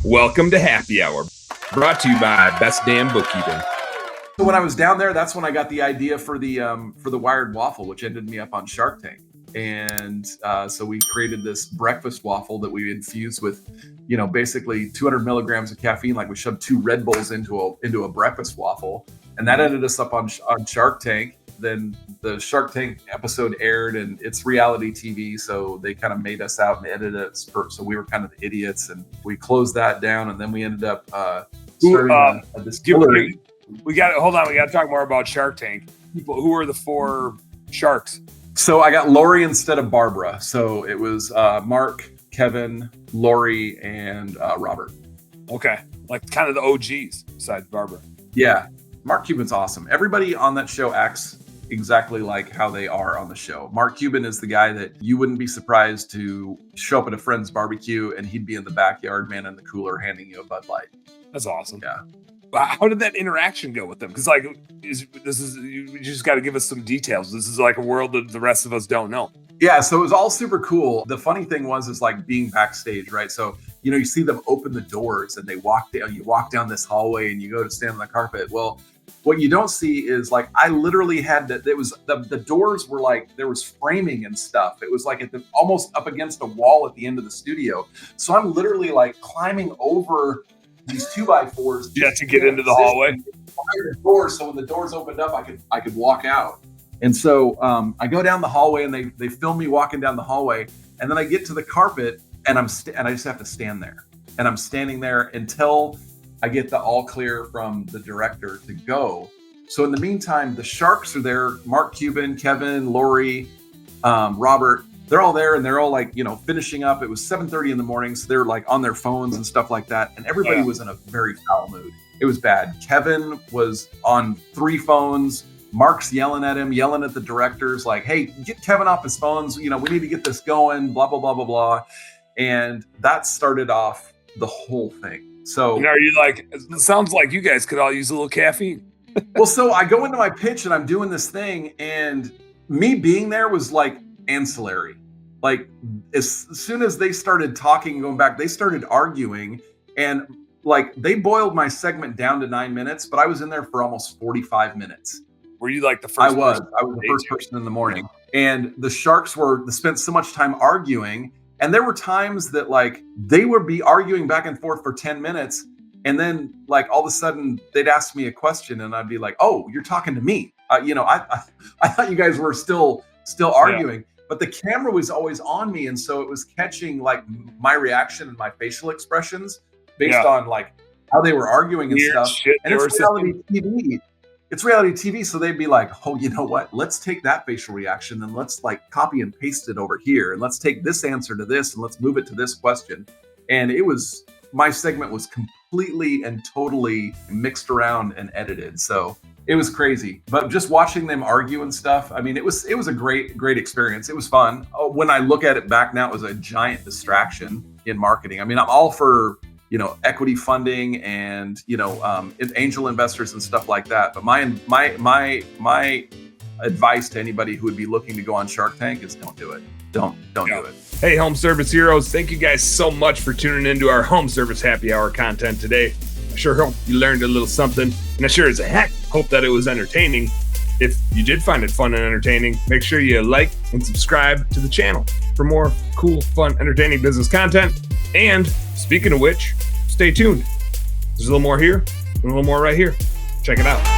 Welcome to Happy Hour, brought to you by Best Damn Bookkeeping. So when I was down there, that's when I got the idea for the wired waffle, which ended me up on Shark Tank. And so we created this breakfast waffle that we infused with, basically 200 milligrams of caffeine. Like we shoved 2 Red Bulls into a breakfast waffle, and that ended us up on Shark Tank. Then the Shark Tank episode aired, and it's reality TV, so they kind of made us out and edited us. So we were kind of the idiots, and we closed that down, and then we ended up starting a distillery. We got to talk more about Shark Tank. Who are the 4 sharks? So I got Lori instead of Barbara. So it was Mark, Kevin, Lori, and Robert. Okay, like kind of the OGs besides Barbara. Yeah, Mark Cuban's awesome. Everybody on that show acts exactly like how they are on the show. Mark Cuban is the guy that you wouldn't be surprised to show up at a friend's barbecue and he'd be in the backyard, man in the cooler, handing you a Bud Light. That's awesome. Yeah. How did that interaction go with them? Because you just got to give us some details. This is like a world that the rest of us don't know. Yeah, so it was all super cool. The funny thing is like being backstage, right? So, you see them open the doors and they walk down. You walk down this hallway and you go to stand on the carpet. Well, what you don't see is like I literally had to. It was the doors were like there was framing and stuff. It was like almost up against a wall at the end of the studio. So I'm literally like climbing over these 2x4s. Yeah, to get into the hallway. So when the doors opened up, I could walk out. And so I go down the hallway, and they film me walking down the hallway, and then I get to the carpet, and I just have to stand there, and I'm standing there until I get the all clear from the director to go. So in the meantime, the sharks are there. Mark Cuban, Kevin, Lori, Robert. They're all there, and they're all like, finishing up. It was 7:30 in the morning, so they're like on their phones and stuff like that. And everybody was in a very foul mood. It was bad. Kevin was on 3 phones. Mark's yelling at him, yelling at the directors, like, "Hey, get Kevin off his phones. We need to get this going." Blah blah blah blah blah. And that started off the whole thing. So, are you like? It sounds like you guys could all use a little caffeine. Well, so I go into my pitch and I'm doing this thing, and me being there was like ancillary. Like as soon as they started talking and going back, they started arguing, and like they boiled my segment down to 9 minutes, but I was in there for almost 45 minutes. Were you like the first? I was the first person in the morning, and the sharks spent so much time arguing, and there were times that like they would be arguing back and forth for 10 minutes, and then like all of a sudden they'd ask me a question, and I'd be like, "Oh, you're talking to me?" I thought you guys were still arguing. Yeah. But the camera was always on me, and so it was catching like my reaction and my facial expressions based on like how they were arguing and stuff. And it's reality TV. It's reality TV, so they'd be like, "Oh, you know what? Let's take that facial reaction and let's like copy and paste it over here, and let's take this answer to this and let's move it to this question." And my segment was completely and totally mixed around and edited, so it was crazy. But just watching them argue and stuff, I mean, it was a great experience. It was fun. When I look at it back now, it was a giant distraction in marketing. I mean, I'm all for equity funding and angel investors and stuff like that. But my advice to anybody who would be looking to go on Shark Tank is don't do it. Don't do it. Hey, home service heroes, thank you guys so much for tuning into our home service happy hour content today. I sure hope you learned a little something, and I sure as heck hope that it was entertaining. If you did find it fun and entertaining, make sure you like and subscribe to the channel for more cool, fun, entertaining business content. And speaking of which, stay tuned. There's a little more here and a little more right here. Check it out.